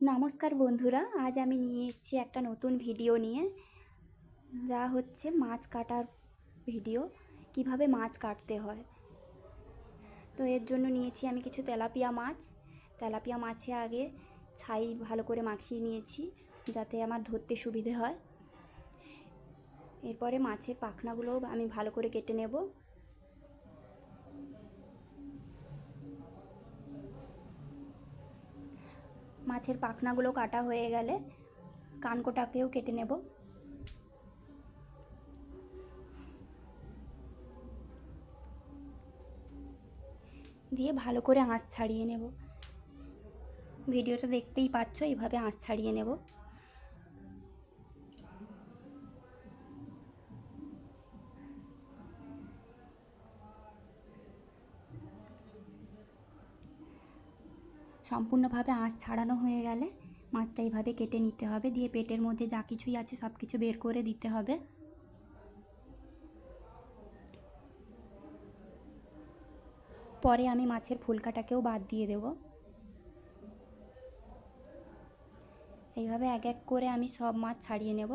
নমস্কার বন্ধুরা, আজ আমি নিয়ে এসেছি একটা নতুন ভিডিও নিয়ে, যা হচ্ছে মাছ কাটার ভিডিও। কিভাবে মাছ কাটতে হয়। তো এর জন্য নিয়েছি আমি কিছু তেলাপিয়া মাছ। তেলাপিয়া মাছে আগে ছাই ভালো করে মাখিয়ে নিয়েছি, যাতে আমার ধরতে সুবিধে হয়। এরপরে মাছের পাখনাগুলোও আমি ভালো করে কেটে নেব। মাছের পাখনাগুলো কাটা হয়ে গেলে কানকোটাকেও কেটে নেব। দিয়ে ভালো করে আঁশ ছাড়িয়ে নেব। ভিডিওটা দেখতেই পাচ্ছ, এইভাবে আঁশ ছাড়িয়ে নেব। সম্পূর্ণভাবে আঁশ ছাড়ানো হয়ে গেলে মাছটা এইভাবে কেটে নিতে হবে। দিয়ে পেটের মধ্যে যা কিছুই আছে সব কিছু বের করে দিতে হবে। পরে আমি মাছের ফুলকাটাকেও বাদ দিয়ে দেব। এইভাবে এক এক করে আমি সব মাছ ছাড়িয়ে নেব।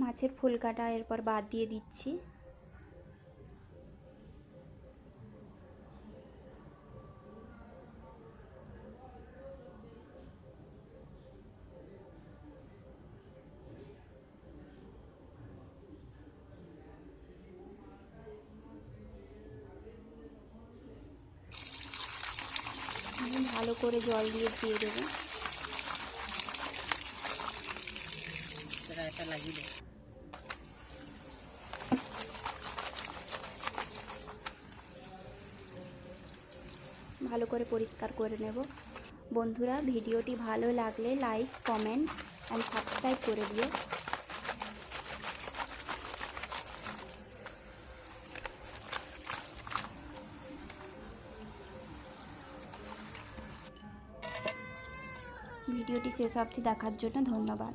মাছের ফুলকাটা এরপর বাদ দিয়ে দিচ্ছি। ভালো করে জল দিয়ে ধুয়ে দেবো। ভালো করে পরিষ্কার করে নেব। বন্ধুরা, ভিডিওটি ভালো লাগলে লাইক, কমেন্ট অ্যান্ড সাবস্ক্রাইব করে দিও। ভিডিওটি শেষ অবধি দেখার জন্য ধন্যবাদ।